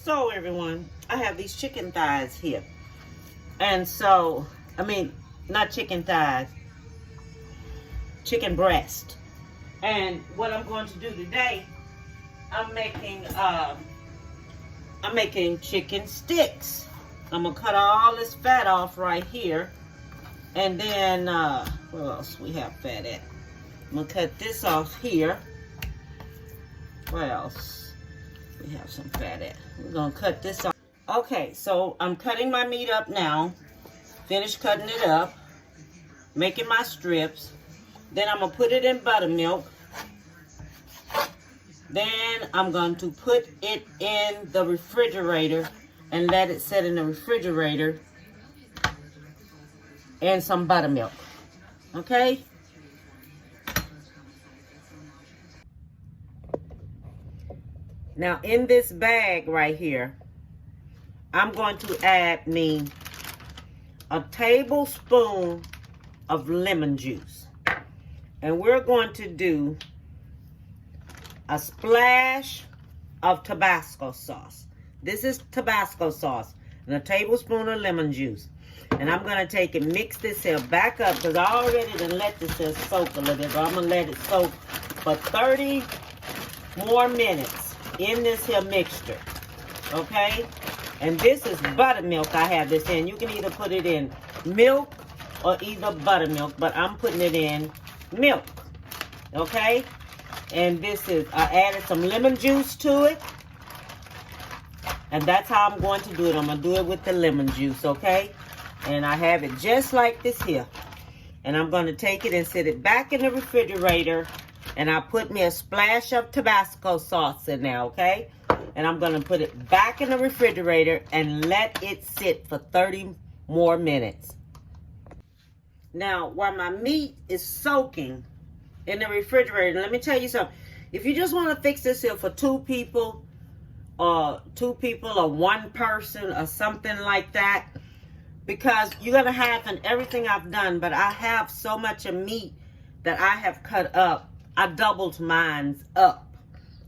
So everyone, I have these chicken thighs here. And so, not chicken thighs, chicken breast. And what I'm going to do today, I'm making chicken sticks. I'm gonna cut all this fat off right here. And then, where else we have fat at? I'm gonna cut this off here. Where else? We have some fat at. We're gonna cut this off. Okay, so I'm cutting my meat up now. Finished cutting it up. Making my strips. Then I'm gonna put it in buttermilk. Then I'm going to put it in the refrigerator and let it sit in the refrigerator and some buttermilk. Okay? Now in this bag right here, I'm going to add me a tablespoon of lemon juice. And we're going to do a splash of Tabasco sauce. This is Tabasco sauce and a tablespoon of lemon juice. And I'm going to take and mix this here back up because I already done let this here soak a little bit. But I'm going to let it soak for 30 more minutes in this here mixture. Okay? And this is buttermilk I have this in. You can either put it in milk or either buttermilk. But I'm putting it in milk. Okay? And this is, I added some lemon juice to it. And that's how I'm going to do it. I'm going to do it with the lemon juice, okay? And I have it just like this here. And I'm going to take it and sit it back in the refrigerator. And I put me a splash of Tabasco sauce in there, okay? And I'm going to put it back in the refrigerator and let it sit for 30 more minutes. Now, while my meat is soaking in the refrigerator, let me tell you something. If you just want to fix this here for two people or one person or something like that, because you're going to have in everything I've done, but I have so much of meat that I have cut up. I doubled mine up.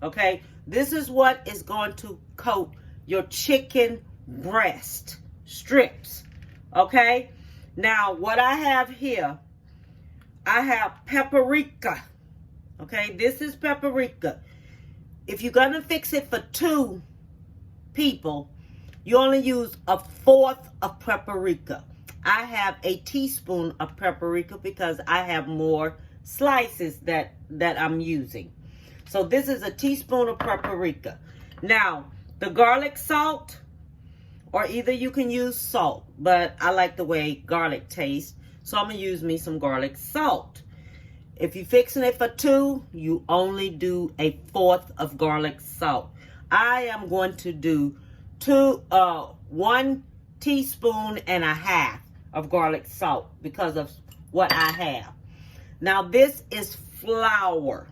Okay? This is what is going to coat your chicken breast strips. Okay? Now, what I have here, I have paprika. Okay, this is paprika. If you're going to fix it for two people, you only use 1/4 of paprika. I have a teaspoon of paprika because I have more slices that I'm using. So this is a teaspoon of paprika. Now, the garlic salt, or either you can use salt, but I like the way garlic tastes. So I'm going to use me some garlic salt. If you're fixing it for two, you only do 1/4 of garlic salt. I am going to do 1 teaspoon and a half of garlic salt because of what I have. Now this is flour,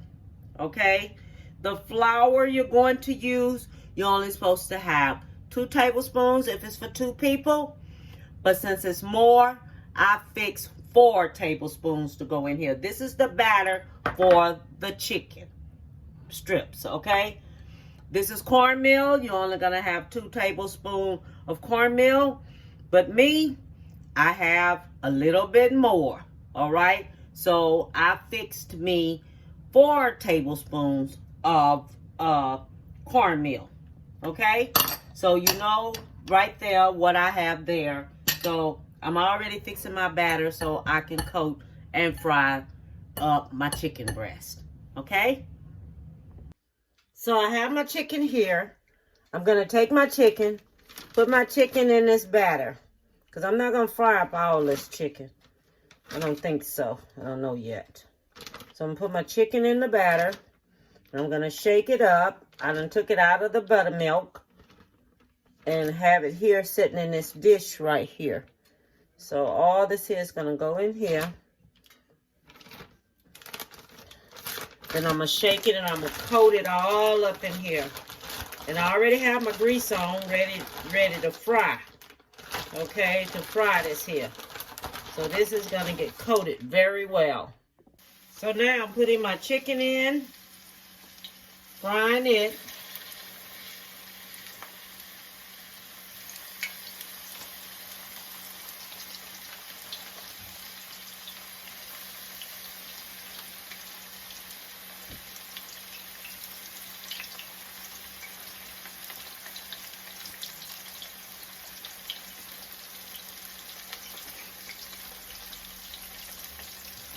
okay? The flour you're going to use, you're only supposed to have 2 tablespoons if it's for 2 people. But since it's more, I fix 4 tablespoons to go in here. This is the batter for the chicken strips, okay? This is cornmeal. You're only going to have 2 tablespoons of cornmeal. But me, I have a little bit more, all right? So I fixed me 4 tablespoons of cornmeal, okay? So you know right there what I have there. So I'm already fixing my batter so I can coat and fry up my chicken breast, okay? So I have my chicken here. I'm going to take my chicken, put my chicken in this batter, because I'm not going to fry up all this chicken. I don't think so. I don't know yet. So I'm going to put my chicken in the batter, and I'm going to shake it up. I done took it out of the buttermilk and have it here sitting in this dish right here. So all this here is going to go in here. Then I'm going to shake it and I'm going to coat it all up in here. And I already have my grease on, ready to fry. Okay, to fry this here. So this is going to get coated very well. So now I'm putting my chicken in, frying it.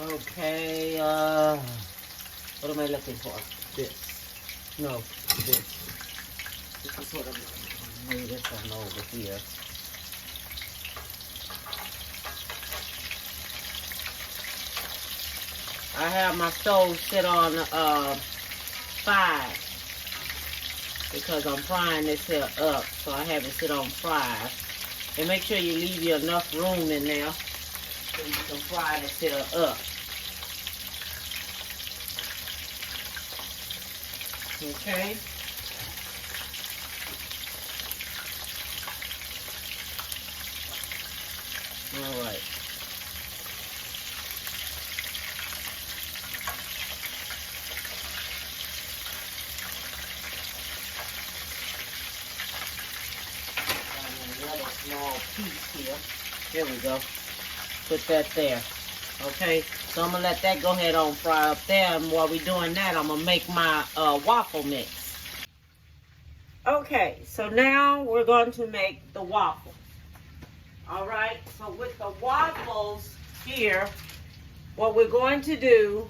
Okay, what am I looking for? This. No, this. This is what I'm looking for. Lay this on over here. I have my stove sit on 5 because I'm frying this here up, so I have it sit on 5. And make sure you leave you enough room in there so you can fry this here up. Okay. All right. Another small piece here. There we go. Put that there. Okay, so I'm gonna let that go ahead on fry up there, and while we're doing that, I'm gonna make my waffle mix. Okay, so now we're going to make the waffle. All right, so with the waffles here, what we're going to do,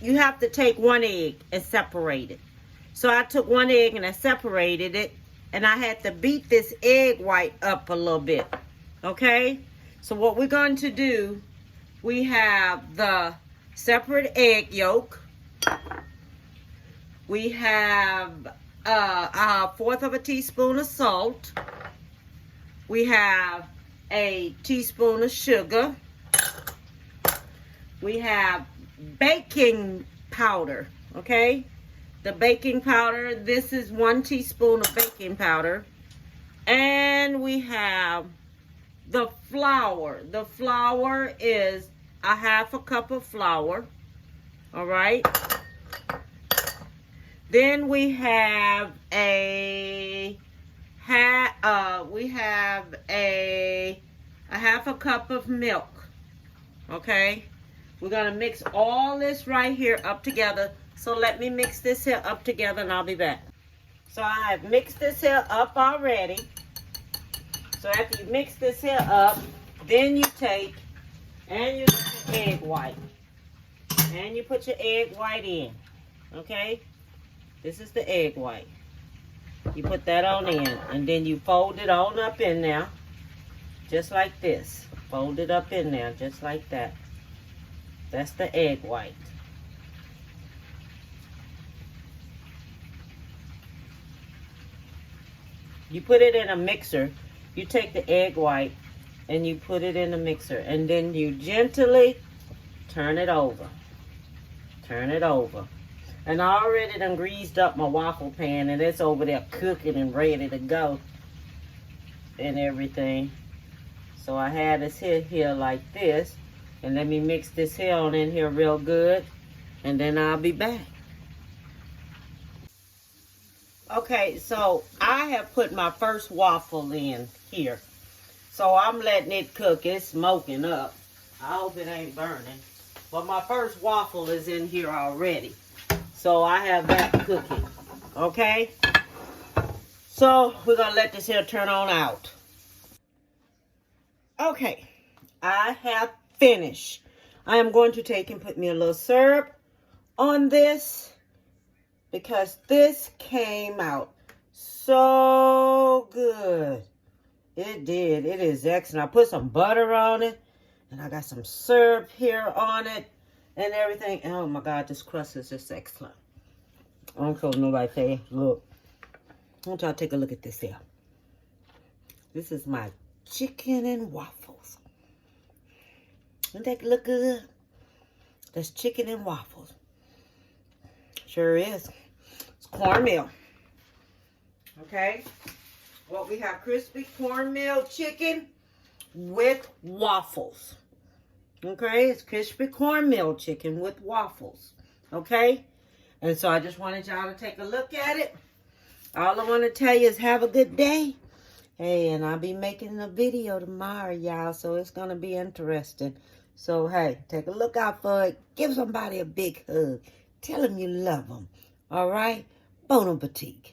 you have to take 1 egg and separate it. So I took 1 egg and I separated it, and I had to beat this egg white up a little bit. Okay, so what we're going to do, we have the separate egg yolk. We have a 1/4 of a teaspoon of salt. We have a teaspoon of sugar. We have baking powder, okay? The baking powder, this is 1 teaspoon of baking powder. And we have the flour. The flour is a 1/2 cup of flour. All right. Then we have a 1/2 cup of milk. Okay. We're gonna mix all this right here up together. So let me mix this here up together and I'll be back. So I have mixed this here up already. So after you mix this here up, then you take and you put your egg white. And you put your egg white in. Okay? This is the egg white. You put that on in. And then you fold it on up in there. Just like this. Fold it up in there just like that. That's the egg white. You put it in a mixer. You take the egg white and you put it in the mixer. And then you gently turn it over. Turn it over. And I already done greased up my waffle pan and it's over there cooking and ready to go. And everything. So I have this here like this. And let me mix this here on in here real good. And then I'll be back. Okay, so I have put my first waffle in here. So I'm letting it cook. It's smoking up. I hope it ain't burning. But my first waffle is in here already. So I have that cooking. Okay? So we're going to let this here turn on out. Okay, I have finished. I am going to take and put me a little syrup on this. Because this came out so good. It did. It is excellent. I put some butter on it. And I got some syrup here on it. And everything. Oh my God, this crust is just excellent. I don't care what nobody say. Look. I want y'all to take a look at this here. This is my chicken and waffles. Doesn't that look good? That's chicken and waffles. Sure is. It's cornmeal. Okay. Well, we have crispy cornmeal chicken with waffles. Okay. It's crispy cornmeal chicken with waffles. Okay. And so I just wanted y'all to take a look at it. All I want to tell you is have a good day. Hey, and I'll be making a video tomorrow, y'all. So it's going to be interesting. So, hey, take a look out for it. Give somebody a big hug. Tell them you love them. All right? Bon appetit.